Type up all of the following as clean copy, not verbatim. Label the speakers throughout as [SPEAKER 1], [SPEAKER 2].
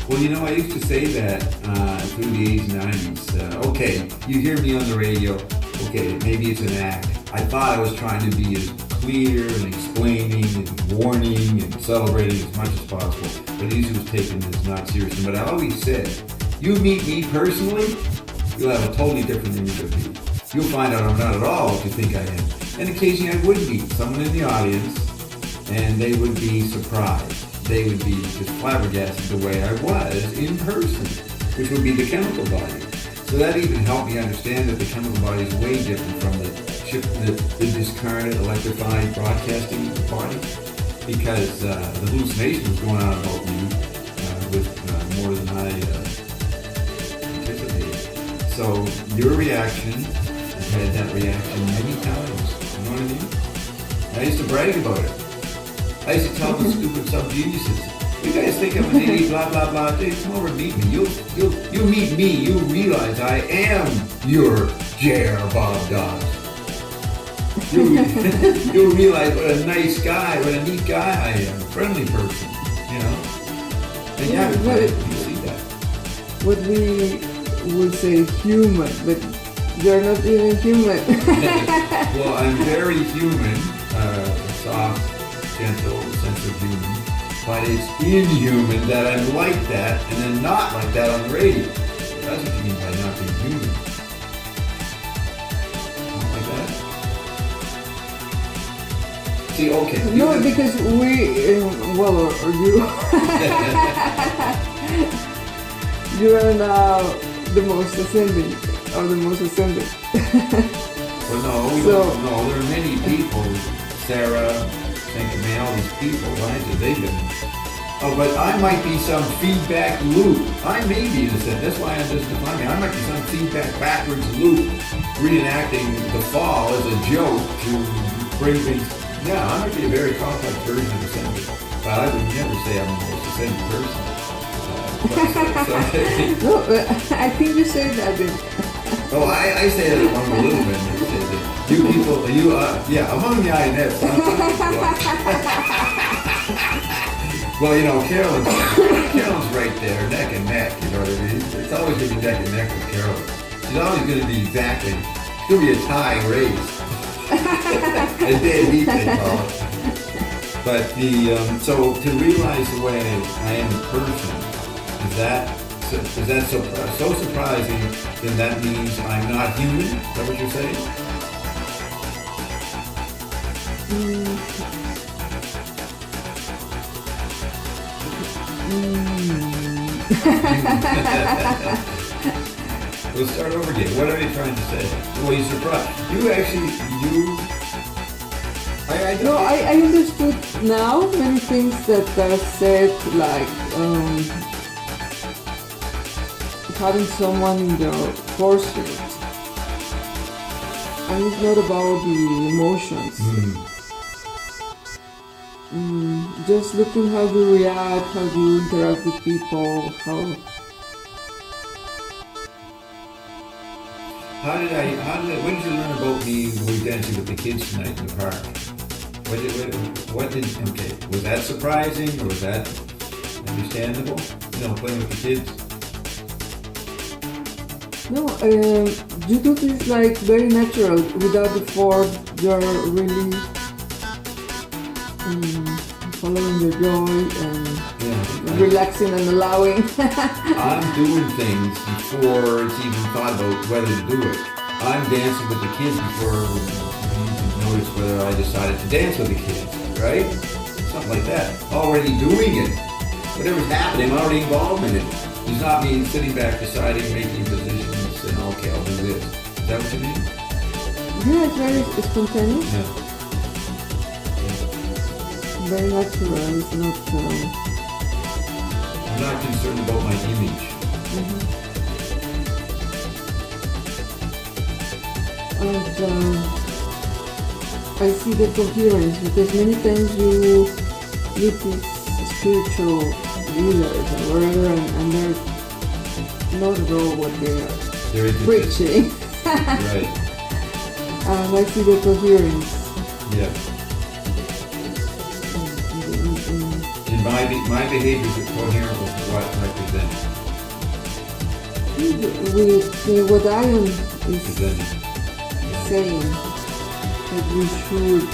[SPEAKER 1] Well, I used to say that through the 80s and 90s. Okay, you hear me on the radio. Okay, maybe it's an act. I thought I was trying to be as clear and explaining and warning and celebrating as much as possible. But easy was taken as not serious. But I always said, you meet me personally, you'll have a totally different image of me. You'll find out I'm not at all what you think I am. And occasionally I would meet someone in the audience and they would be surprised. They would be just flabbergasted the way I was in person, which would be the chemical body. So that even helped me understand that the chemical body is way different from the discarnate electrified broadcasting body, because the hallucination was going on about me with more than I anticipated. So your reaction, I've had that reaction many times. You know what I mean? I used to brag about it. I used to tell the stupid sub-geniuses, you guys think I'm an idiot, blah, blah, blah. Dude, come over and meet me. You meet me, you realize I am your J.R. Bob Doss. You'll realize what a nice guy, what a neat guy I am, a friendly person, And you see that.
[SPEAKER 2] What we would say human, but you're not even human.
[SPEAKER 1] Well, I'm very human, soft, gentle, sense of human, but it's inhuman that I'm like that and then not like that on the radio. So that's what you mean by not being human. Not like that? See, okay.
[SPEAKER 2] No, because we, or you, you are now the most ascending, or the most ascending.
[SPEAKER 1] Well, no, we don't know. There are many people, Sarah, thinking, man, all these people, right? They've been. Oh, but I might be some feedback loop. I may be innocent. That's why I'm just defining. I might be some feedback backwards loop, reenacting the fall as a joke to bring things. Yeah, I might be a very complex version of the same, but I would never say I'm the most ascending person.
[SPEAKER 2] No, I think you said that.
[SPEAKER 1] Oh, I say that among the little men. You people, among the INFs. Well, Carolyn's right there, neck and neck, you know what I mean? It's always going to be neck and neck with Carolyn. She's always going to be exactly, it's going to be a tying race. A dead heat, they call it. But so to realize the way I am in person, is that so surprising, then that means I'm not human? Is that what you're saying? We'll start over again. What are you trying to say? Well, you surprised.
[SPEAKER 2] I understood now many things that are said, like having someone in the forefront. And it's not about the emotions. Just looking how you react, how you interact with people,
[SPEAKER 1] when did you learn about me when we were dancing with the kids tonight in the park? Was that surprising or was that understandable? Playing with the kids?
[SPEAKER 2] No, you do this like very natural, without the force. You're really following your joy and relaxing and allowing.
[SPEAKER 1] I'm doing things before it's even thought about whether to do it. I'm dancing with the kids before you notice whether I decided to dance with the kids, right? Something like that. Already doing it. Whatever's happening, I'm already involved in it. It's not me sitting back deciding, making decisions, and okay, I'll do this. Is that what you mean?
[SPEAKER 2] Yeah, it's very spontaneous.
[SPEAKER 1] Yeah.
[SPEAKER 2] Very natural. It's not.
[SPEAKER 1] I'm not concerned about my image.
[SPEAKER 2] And I see the coherence, because many times you meet these spiritual leaders or whatever, and they're not at all what they're preaching.
[SPEAKER 1] Right.
[SPEAKER 2] And I see the coherence.
[SPEAKER 1] Yeah. And my behavior is coherent with what representing?
[SPEAKER 2] What Ion is
[SPEAKER 1] Representing.
[SPEAKER 2] saying that we should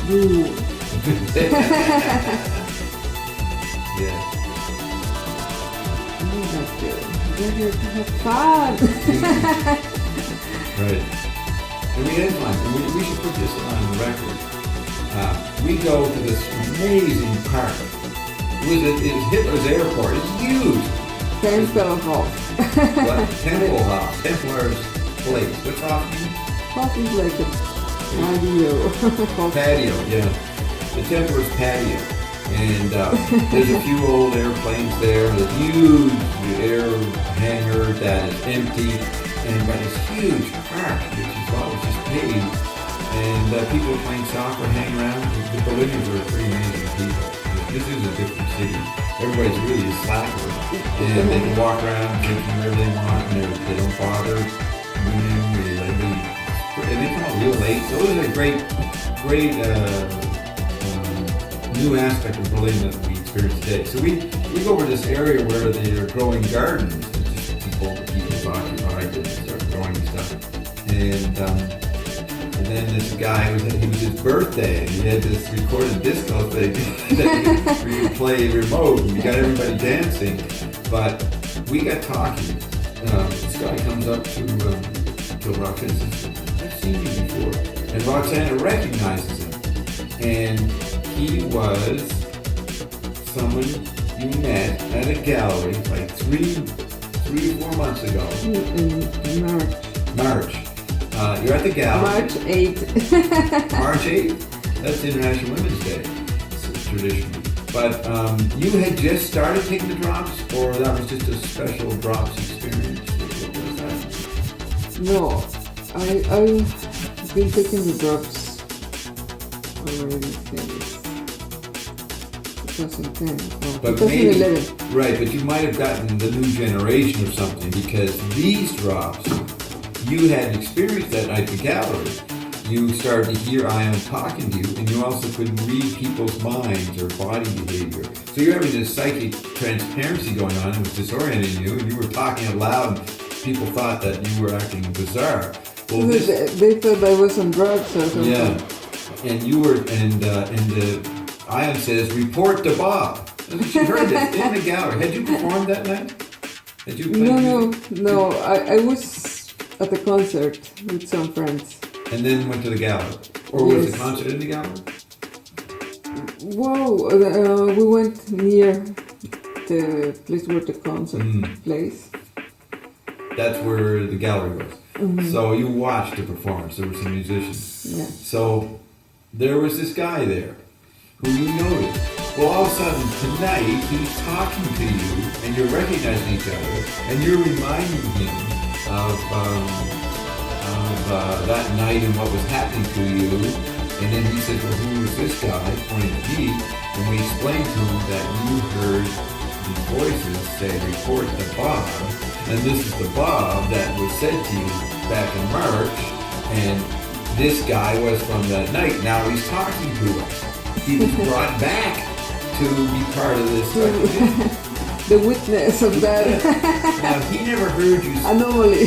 [SPEAKER 2] do.
[SPEAKER 1] Yeah.
[SPEAKER 2] Oh, that's good. We're here to have fun.
[SPEAKER 1] Right. And we had fun. And we should put this on record. We go to this amazing park. It was Hitler's airport. It's huge.
[SPEAKER 2] Tempelhof.
[SPEAKER 1] Tempelhof. Templar's place. What's off mean?
[SPEAKER 2] Hof is like a patio.
[SPEAKER 1] Patio, yeah. The Templar's patio. And there's a few old airplanes there. There's a huge air hangar that is empty. And by this huge park, which is always just paved. And people are playing soccer, hang around. The Berliners are pretty amazing people. This is a different city. Everybody's really a slacker. And they can walk around drinking wherever they want, and they don't bother women. And they come out real late. So it was a great new aspect of Berlin that we experience today. So we go over this area where they are growing gardens. It's just people occupied and start growing stuff. And then this guy, it was his birthday, and he had this recorded disco thing that we could play remote, and we got everybody dancing. But we got talking. This guy comes up to Roxanne and says, I've seen you before. And Roxanne recognizes him. And he was someone you met at a gallery like 3 or 4 months ago.
[SPEAKER 2] In
[SPEAKER 1] March. You're at the gallery.
[SPEAKER 2] March 8th.
[SPEAKER 1] March 8th? That's International Women's Day, traditionally. But you had just started taking the drops, or that was just a special drops experience? What was that?
[SPEAKER 2] No, I've been taking the drops already since 2010 or
[SPEAKER 1] But
[SPEAKER 2] 2011.
[SPEAKER 1] maybe, right, but you might have gotten the new generation or something, because these drops, you had experienced that night at the gallery. You started to hear Ion talking to you, and you also could read people's minds or body behavior. So you're having this psychic transparency going on, and it was disorienting you, and you were talking out loud, and people thought that you were acting bizarre. Well,
[SPEAKER 2] They thought I was on drugs or something.
[SPEAKER 1] yeah, and you were, and Ion says, report to Bob. She heard this in the gallery. Had you performed that night? Had you played music?
[SPEAKER 2] No. I was at the concert with some friends.
[SPEAKER 1] And then went to the gallery? Or was
[SPEAKER 2] Yes.
[SPEAKER 1] the concert in the gallery?
[SPEAKER 2] Whoa, we went near the place where the concert plays.
[SPEAKER 1] That's where the gallery was. So you watched the performance. There were some musicians.
[SPEAKER 2] Yeah.
[SPEAKER 1] So there was this guy there who you noticed. Well, all of a sudden tonight he's talking to you, and you're recognizing each other, and you're reminding him of that night and what was happening to you. And then he said, well, who is this guy? Pointing to me. And we explained to him that you heard these voices say, report to Bob. And this is the Bob that was said to you back in March. And this guy was from that night. Now he's talking to us. He was brought back to be part of this.
[SPEAKER 2] The witness of that
[SPEAKER 1] Now he never heard you.
[SPEAKER 2] anomaly.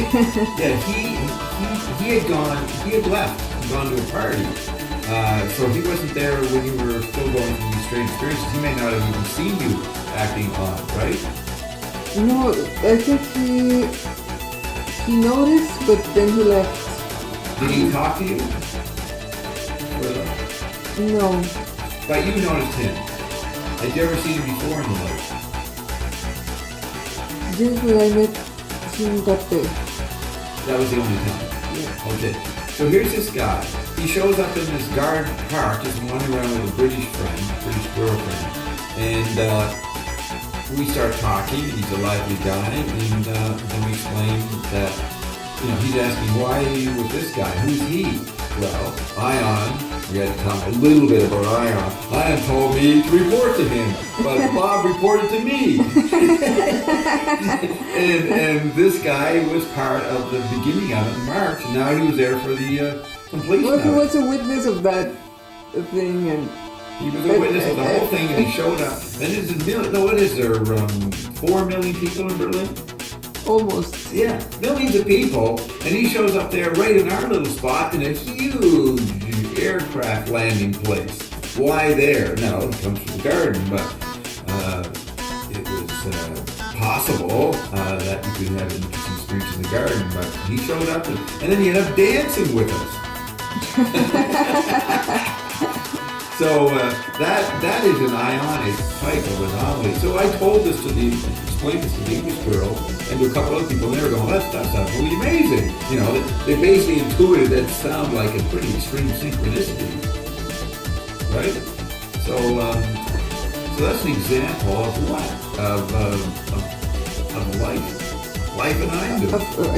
[SPEAKER 1] Yeah, he had left, gone to a party. So he wasn't there when you were still going through these strange experiences. He may not have even seen you acting on, right?
[SPEAKER 2] No, I think he noticed, but then he left.
[SPEAKER 1] Did he talk to you?
[SPEAKER 2] No,
[SPEAKER 1] But you noticed him. Had you ever seen him before in the life?
[SPEAKER 2] just when I met him that day.
[SPEAKER 1] That was the only time.
[SPEAKER 2] Yeah.
[SPEAKER 1] Okay. So here's this guy. He shows up in this guard park, just wandering around with a British girlfriend. And we start talking, and he's a lively guy, and then we explain that, he's asking, why are you with this guy? Who's he? Well, Ion, we had to tell him a little bit about Ion. Ion told me to report to him, but Bob reported to me. and this guy was part of the beginning of it in March, and now he was there for the completion
[SPEAKER 2] Well,
[SPEAKER 1] of
[SPEAKER 2] he
[SPEAKER 1] it.
[SPEAKER 2] was a witness of that thing, and
[SPEAKER 1] He was a witness of the whole thing, and he showed up. And there's a million, no, what is there, 4 million people in Berlin?
[SPEAKER 2] Almost.
[SPEAKER 1] Yeah, millions of people, and he shows up there right in our little spot in a huge aircraft landing place. Why there? No, it comes from the garden, but it was possible that you could have an interesting experience in the garden, but he showed up, and then he ended up dancing with us. So that is an ionic type of anomaly. So I told this explained this to the English girl and to a couple other people, and they were going, that's absolutely amazing. You know, they basically intuited that sound like a pretty extreme synchronicity, right? So that's an example of what? Of life in Ireland.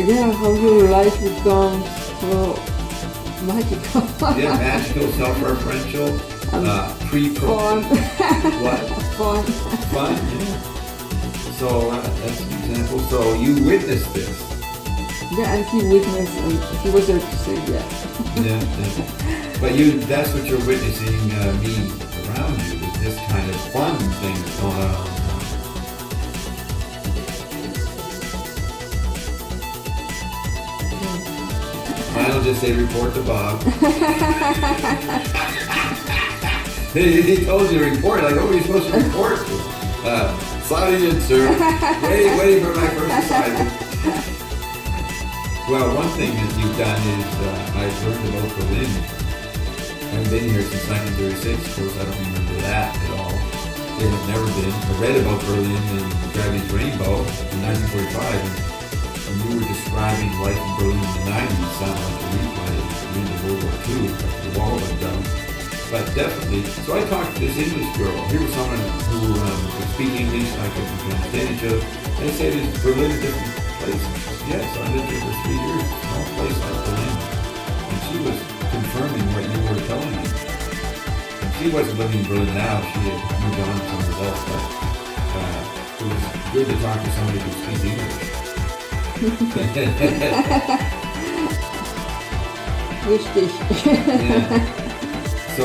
[SPEAKER 2] Yeah, how your life becomes so magical.
[SPEAKER 1] Yeah, magical, self-referential, pre-programmed. What? Fun, yeah. So that's an example. So you witnessed this.
[SPEAKER 2] Yeah, and he witnessed, and he was there to say yeah.
[SPEAKER 1] Yeah. But that's what you're witnessing me around you, is this kind of fun thing that's going on. I'll just say report to Bob. He told you to report, like, what were you supposed to report? Signing in, sir. Waiting for my first assignment. Well, one thing that you've done is I've learned about Berlin. I've been here since 1936. Of course, I don't remember that at all. They have never been. I read about Berlin in Gravity's Rainbow in 1945. And you were describing life in Berlin in the 90s, sound like a replay of the end of World War II, the wall went down. But definitely, so I talked to this English girl. Here was someone who could speak English, I could understand each other. I said, is Berlin a different place? Yes, I lived here for 3 years, no place like Berlin. And she was confirming what you were telling me. And she wasn't living in Berlin now, she had moved on somewhere else, but it was good to talk to somebody who could speak English.
[SPEAKER 2] Richtig.
[SPEAKER 1] Yeah. So,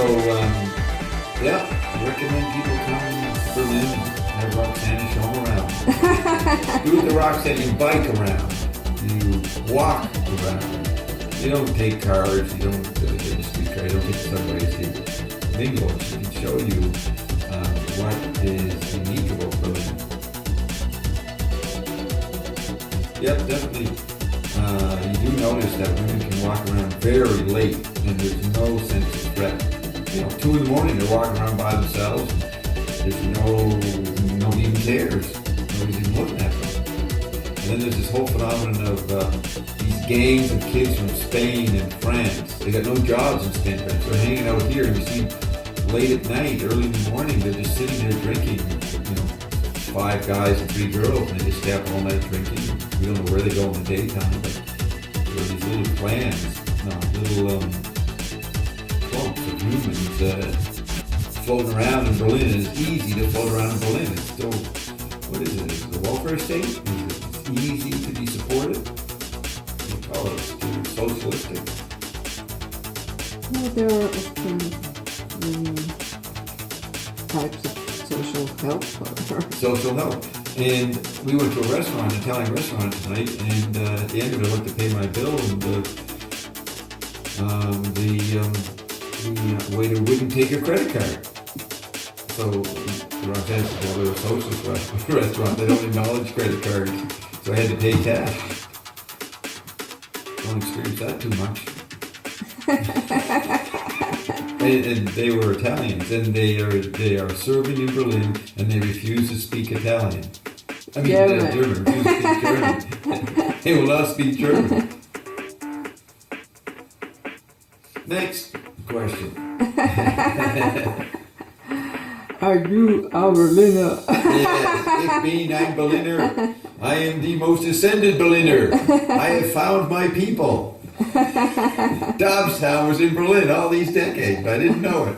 [SPEAKER 1] yeah, I recommend people come to Berlin and have Roxanne show them around. Do the Roxanne, you bike around, you walk around. You don't take cars, you don't take the streetcar, you don't take subways, you mingle. She can show you what is unique about Berlin. Yep, definitely. You do notice that women can walk around very late and there's no sense of threat. You know, 2 in the morning they're walking around by themselves. There's nobody even cares. Nobody's even looking at them. And then there's this whole phenomenon of these gangs of kids from Spain and France. They got no jobs in Spain and France. They're hanging out here and you see late at night, early in the morning, they're just sitting there drinking, 5 guys and 3 girls, and they just stay up all night drinking. We don't know where they go in the daytime, but there are these little clans, little clumps of humans floating around in Berlin. And it's easy to float around in Berlin. It's still, what is it? Is it a welfare state? Is it easy to be supported? What do you call it? It's socialistic.
[SPEAKER 2] No, there are types of social help.
[SPEAKER 1] Social help. And we went to a restaurant, an Italian restaurant tonight, and at the end of it I went to pay my bill, and the waiter wouldn't take your credit card. So Roxanne said, well, they're a socialist restaurant, they don't acknowledge credit cards, so I had to pay cash. Don't experience that too much. And they were Italians, and they are serving in Berlin, and they refuse to speak Italian. I mean, German. Refuse to speak German. They will not speak German. Next question.
[SPEAKER 2] Are you a Berliner?
[SPEAKER 1] Yes, ich bin ein Berliner. I am the most ascended Berliner. I have found my people. Dobstown was in Berlin all these decades, but I didn't know it.